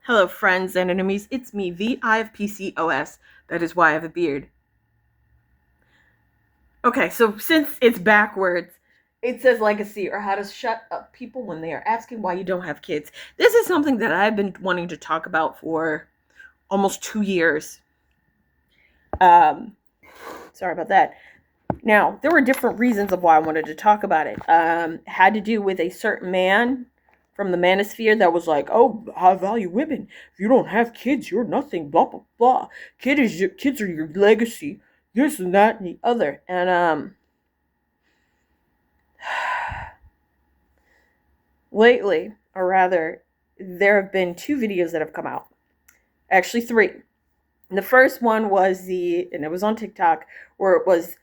Hello, friends and enemies. It's me, the I of PCOS. That is why I have a beard. Okay, so since it's backwards, it says legacy or how to shut up people when they are asking why you don't have kids. This is something that I've been wanting to talk about for almost 2 years. Sorry about that. Now, there were different reasons of why I wanted to talk about it. It had to do with a certain man from the manosphere that was like, "Oh, I value women. If you don't have kids, you're nothing. Blah blah blah. Kids are your legacy. This and that and the other." And lately, or rather, there have been 2 videos that have come out. Actually, 3. And the first one was and it was on TikTok, where it was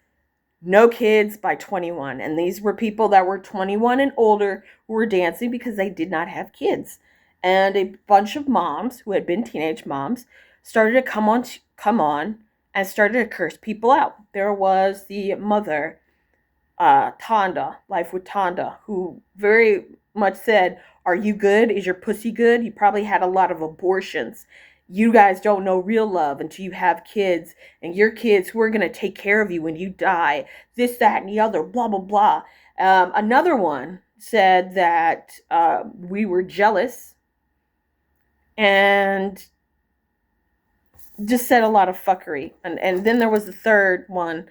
no kids by 21. And these were people that were 21 and older who were dancing because they did not have kids. And a bunch of moms who had been teenage moms started to come on and started to curse people out. There was the mother, Tonda, Life with Tonda, who very much said, "Are you good? Is your pussy good? You probably had a lot of abortions. You guys don't know real love until you have kids, and your kids who are going to take care of you when you die, this, that, and the other, blah, blah, blah." Another one said that we were jealous and just said a lot of fuckery. And then there was the third one,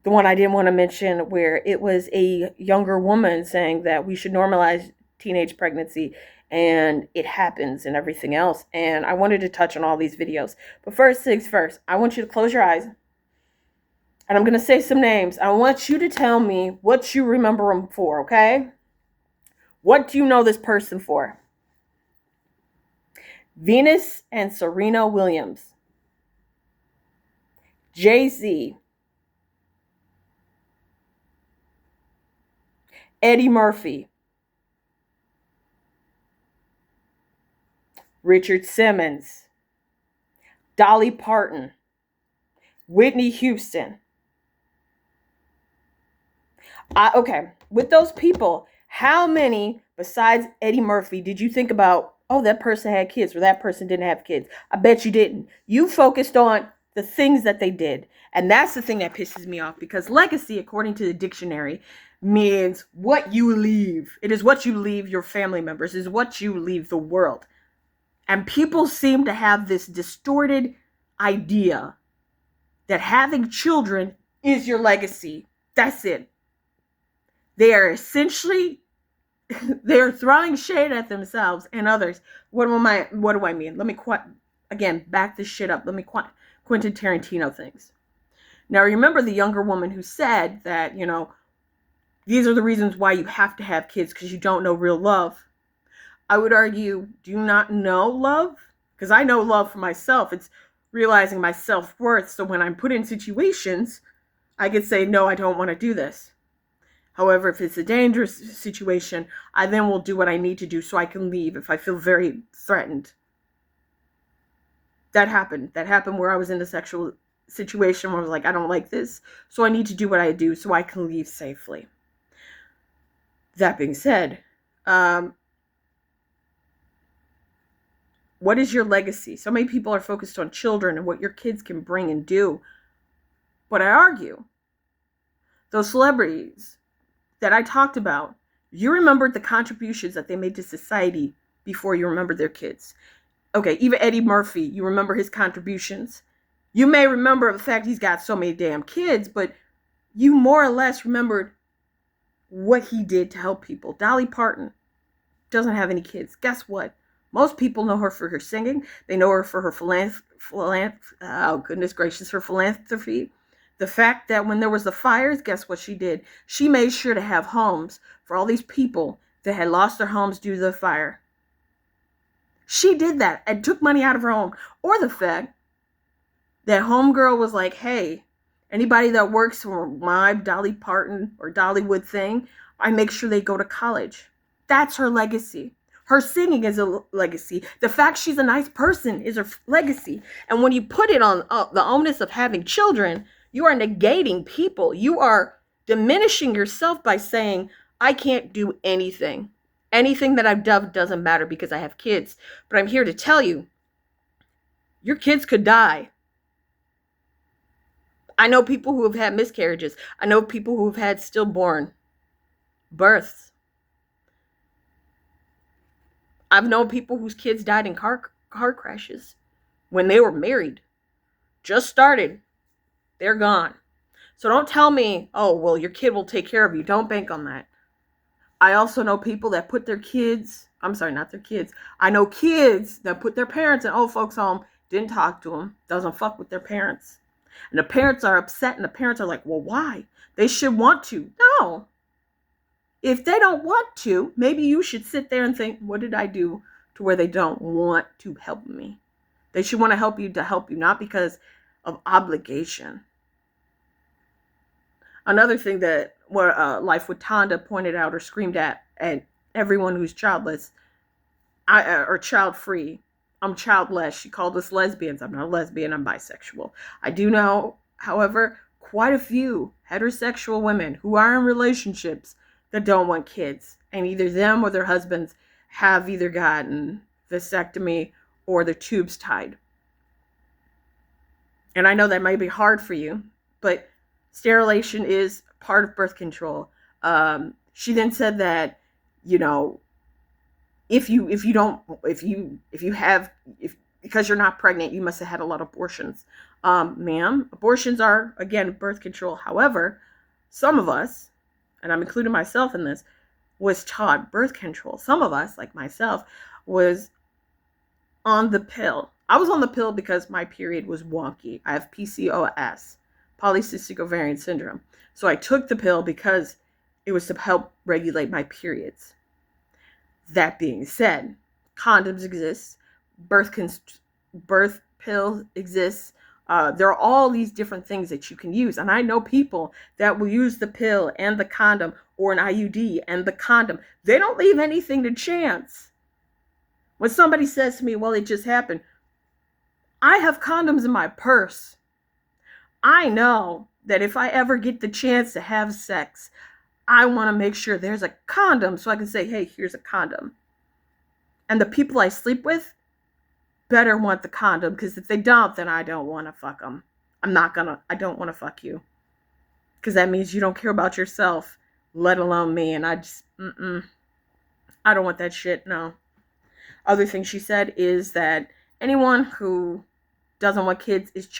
the one I didn't want to mention, where it was a younger woman saying that we should normalize teenage pregnancy and it happens and everything else. And I wanted to touch on all these videos. But first things first, I want you to close your eyes. And I'm going to say some names. I want you to tell me what you remember them for, okay? What do you know this person for? Venus and Serena Williams. Jay-Z. Eddie Murphy. Richard Simmons. Dolly Parton. Whitney Houston. Okay, with those people, how many besides Eddie Murphy did you think about, oh, that person had kids or that person didn't have kids? I bet you didn't. You focused on the things that they did. And that's the thing that pisses me off, because legacy, according to the dictionary, means what you leave. It is what you leave your family members. It is what you leave the world. And people seem to have this distorted idea that having children is your legacy. That's it. They are essentially, they're throwing shade at themselves and others. What do I mean? Let me again back this shit up. Let me Quentin Tarantino things. Now remember the younger woman who said that, these are the reasons why you have to have kids, because you don't know real love. I would argue, do you not know love? Because I know love for myself. It's realizing my self-worth. So when I'm put in situations, I could say, no, I don't want to do this. However, if it's a dangerous situation, I then will do what I need to do so I can leave if I feel very threatened. That happened. That happened where I was in a sexual situation where I was like, I don't like this, so I need to do what I do so I can leave safely. That being said, what is your legacy? So many people are focused on children and what your kids can bring and do. But I argue, those celebrities that I talked about, you remembered the contributions that they made to society before you remembered their kids. Okay, even Eddie Murphy, you remember his contributions. You may remember the fact he's got so many damn kids, but you more or less remembered what he did to help people. Dolly Parton doesn't have any kids. Guess what? Most people know her for her singing. They know her for her philanthropy. The fact that when there was the fires, guess what she did? She made sure to have homes for all these people that had lost their homes due to the fire. She did that and took money out of her home. Or the fact that homegirl was like, hey, anybody that works for my Dolly Parton or Dollywood thing, I make sure they go to college. That's her legacy. Her singing is a legacy. The fact she's a nice person is her legacy. And when you put it on the onus of having children, you are negating people. You are diminishing yourself by saying, I can't do anything. Anything that I've done doesn't matter because I have kids. But I'm here to tell you, your kids could die. I know people who have had miscarriages. I know people who have had stillborn births. I've known people whose kids died in car crashes when they were married. Just started. They're gone. So don't tell me, oh, well, your kid will take care of you. Don't bank on that. I also know people that put their kids, I'm sorry, not their kids. I know kids that put their parents in old folks' home, didn't talk to them, doesn't fuck with their parents. And the parents are upset and the parents are like, well, why? They should want to. No. If they don't want to, maybe you should sit there and think, what did I do to where they don't want to help me? They should want to help you, not because of obligation. Another thing that Life with Tonda pointed out or screamed at everyone who's childless or child-free. I'm childless. She called us lesbians. I'm not a lesbian. I'm bisexual. I do know, however, quite a few heterosexual women who are in relationships that don't want kids. And either them or their husbands have either gotten vasectomy or their tubes tied. And I know that might be hard for you, but sterilization is part of birth control. She then said that, if because you're not pregnant, you must have had a lot of abortions. Ma'am, abortions are, again, birth control. However, some of us, and I'm including myself in this, was taught birth control. Some of us, like myself, was on the pill. I was on the pill because my period was wonky. I have PCOS, polycystic ovarian syndrome. So I took the pill because it was to help regulate my periods. That being said, condoms exist, birth pill exists. There are all these different things that you can use. And I know people that will use the pill and the condom, or an IUD and the condom. They don't leave anything to chance. When somebody says to me, well, it just happened, I have condoms in my purse. I know that if I ever get the chance to have sex, I want to make sure there's a condom so I can say, hey, here's a condom. And the people I sleep with better want the condom, because if they don't, then I don't want to fuck them. I don't want to fuck you. Because that means you don't care about yourself, let alone me. And I don't want that shit, no. Other thing she said is that anyone who doesn't want kids is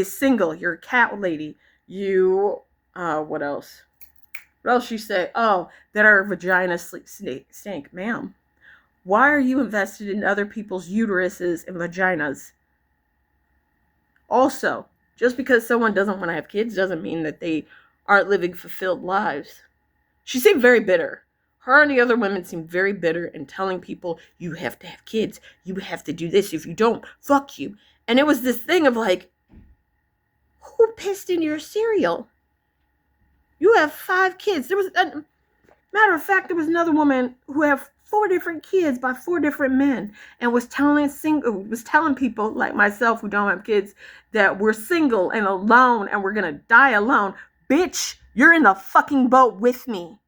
single. You're a cat lady. What else? What else she said? Oh, that our vaginas stink. Ma'am, why are you invested in other people's uteruses and vaginas? Also, just because someone doesn't want to have kids doesn't mean that they aren't living fulfilled lives. She seemed very bitter. Her and the other women seemed very bitter and telling people, you have to have kids. You have to do this. If you don't, fuck you. And it was this thing of like, who pissed in your cereal? You have 5 kids. There was, matter of fact, there was another woman who had 4 different kids by 4 different men and was telling people like myself who don't have kids that we're single and alone and we're going to die alone. Bitch, you're in the fucking boat with me.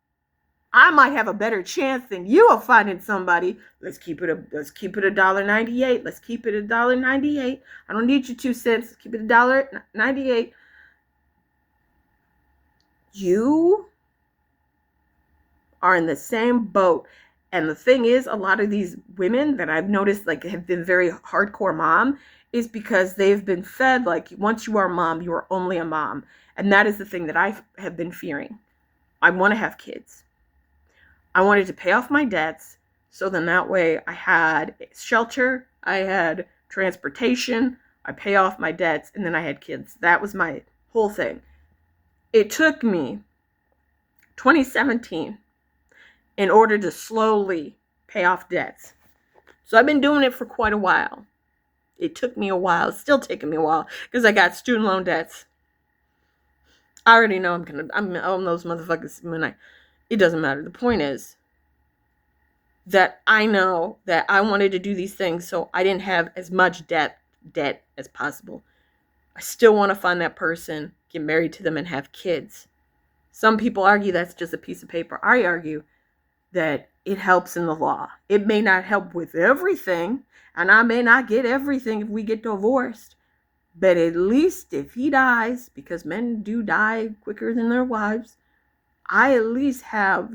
I might have a better chance than you of finding somebody. Let's keep it $1.98. Let's keep it $1.98. I don't need your 2 cents. Let's keep it $1.98. You are in the same boat. And the thing is, a lot of these women that I've noticed like have been very hardcore mom is because they've been fed like, once you are a mom, you are only a mom. And that is the thing that I have been fearing. I want to have kids. I wanted to pay off my debts, so then that way I had shelter, I had transportation, I pay off my debts, and then I had kids. That was my whole thing. It took me 2017 in order to slowly pay off debts. So I've been doing it for quite a while. It took me a while. It's still taking me a while because I got student loan debts. I already know I'm gonna own those motherfuckers when it doesn't matter. The point is that I know that I wanted to do these things so I didn't have as much debt as possible. I still want to find that person, get married to them, and have kids. Some people argue that's just a piece of paper. I argue that it helps in the law. It may not help with everything, and I may not get everything if we get divorced, but at least if he dies, because men do die quicker than their wives, I at least have,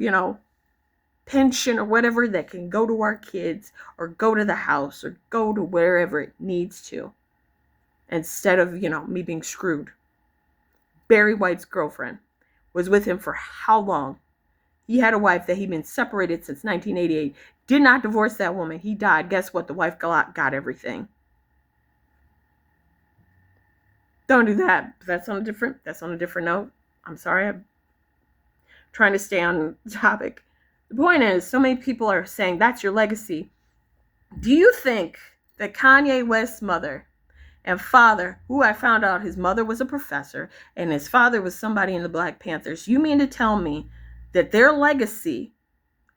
pension or whatever that can go to our kids or go to the house or go to wherever it needs to, instead of, me being screwed. Barry White's girlfriend was with him for how long? He had a wife that he'd been separated since 1988. Did not divorce that woman. He died. Guess what? The wife got everything. Don't do that. That's on a different note. I'm sorry. I'm trying to stay on the topic. The point is, so many people are saying that's your legacy. Do you think that Kanye West's mother and father, who I found out his mother was a professor and his father was somebody in the Black Panthers, you mean to tell me that their legacy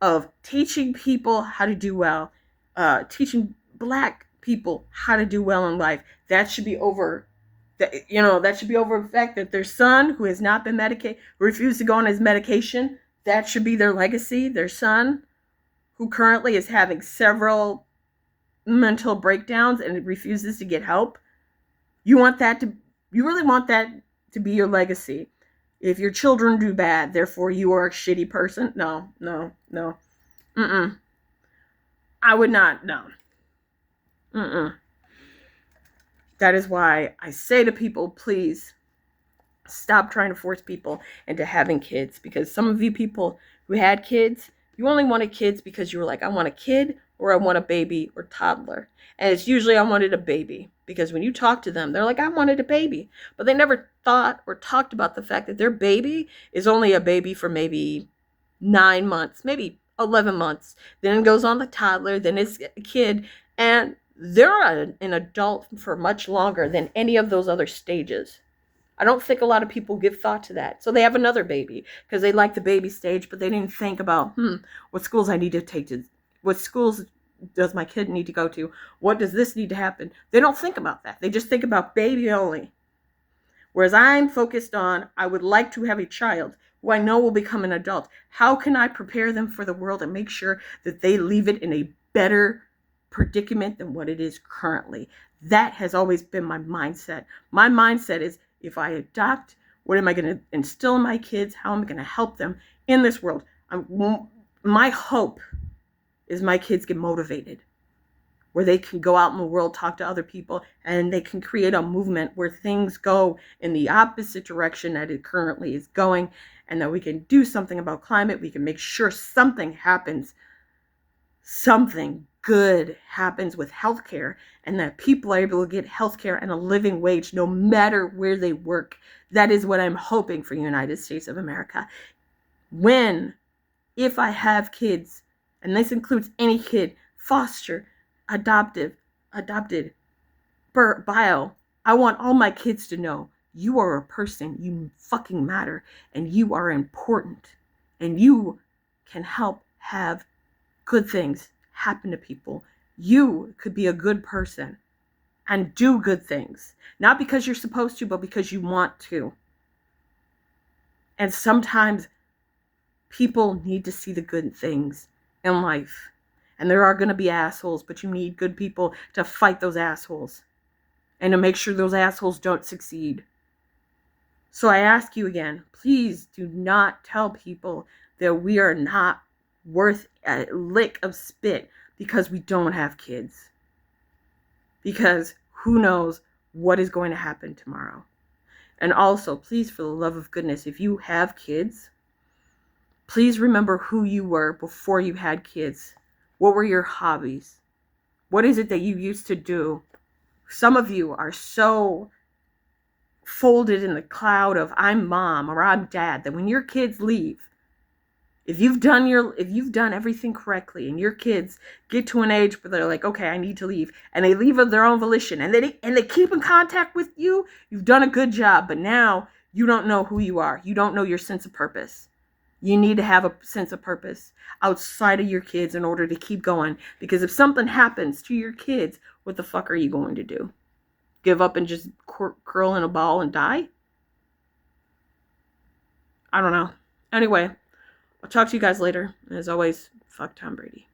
of teaching people how to do well, teaching Black people how to do well in life, that should be over? That should be over the fact that their son, who has not been medicated, refused to go on his medication, that should be their legacy. Their son, who currently is having several mental breakdowns and refuses to get help. You really want that to be your legacy? If your children do bad, therefore you are a shitty person? No. I would not, no. That is why I say to people, please stop trying to force people into having kids, because some of you people who had kids, you only wanted kids because you were like, I want a kid or I want a baby or toddler. And it's usually I wanted a baby, because when you talk to them, they're like, I wanted a baby. But they never thought or talked about the fact that their baby is only a baby for maybe 9 months, maybe 11 months. Then it goes on the toddler, then it's a kid, and they're an adult for much longer than any of those other stages. I don't think a lot of people give thought to that. So they have another baby because they like the baby stage, but they didn't think about, what schools I need to take to, what schools does my kid need to go to? What does this need to happen? They don't think about that. They just think about baby only. Whereas I'm focused on, I would like to have a child who I know will become an adult. How can I prepare them for the world and make sure that they leave it in a better predicament than what it is currently? That has always been my mindset. My mindset is, if I adopt, what am I going to instill in my kids? How am I going to help them in this world? My hope is my kids get motivated, where they can go out in the world, talk to other people, and they can create a movement where things go in the opposite direction that it currently is going, and that we can do something about climate. We can make sure something happens, something good happens with healthcare, and that people are able to get healthcare and a living wage no matter where they work. That is what I'm hoping for the United States of America. If I have kids, and this includes any kid, foster, adopted, bio, I want all my kids to know you are a person, you fucking matter, and you are important, and you can help have good things happen to people. You could be a good person and do good things, not because you're supposed to, but because you want to. And sometimes people need to see the good things in life. And there are going to be assholes, but you need good people to fight those assholes and to make sure those assholes don't succeed. So I ask you again, please do not tell people that we are not worth a lick of spit because we don't have kids. Because who knows what is going to happen tomorrow. And also, please, for the love of goodness, if you have kids, please remember who you were before you had kids. What were your hobbies? What is it that you used to do? Some of you are so folded in the cloud of I'm mom or I'm dad that when your kids leave, if you've done everything correctly and your kids get to an age where they're like, okay, I need to leave, and they leave of their own volition, and they keep in contact with you, you've done a good job. But now you don't know who you are. You don't know your sense of purpose. You need to have a sense of purpose outside of your kids in order to keep going. Because if something happens to your kids, what the fuck are you going to do? Give up and just curl in a ball and die? I don't know. Anyway, I'll talk to you guys later. And as always, fuck Tom Brady.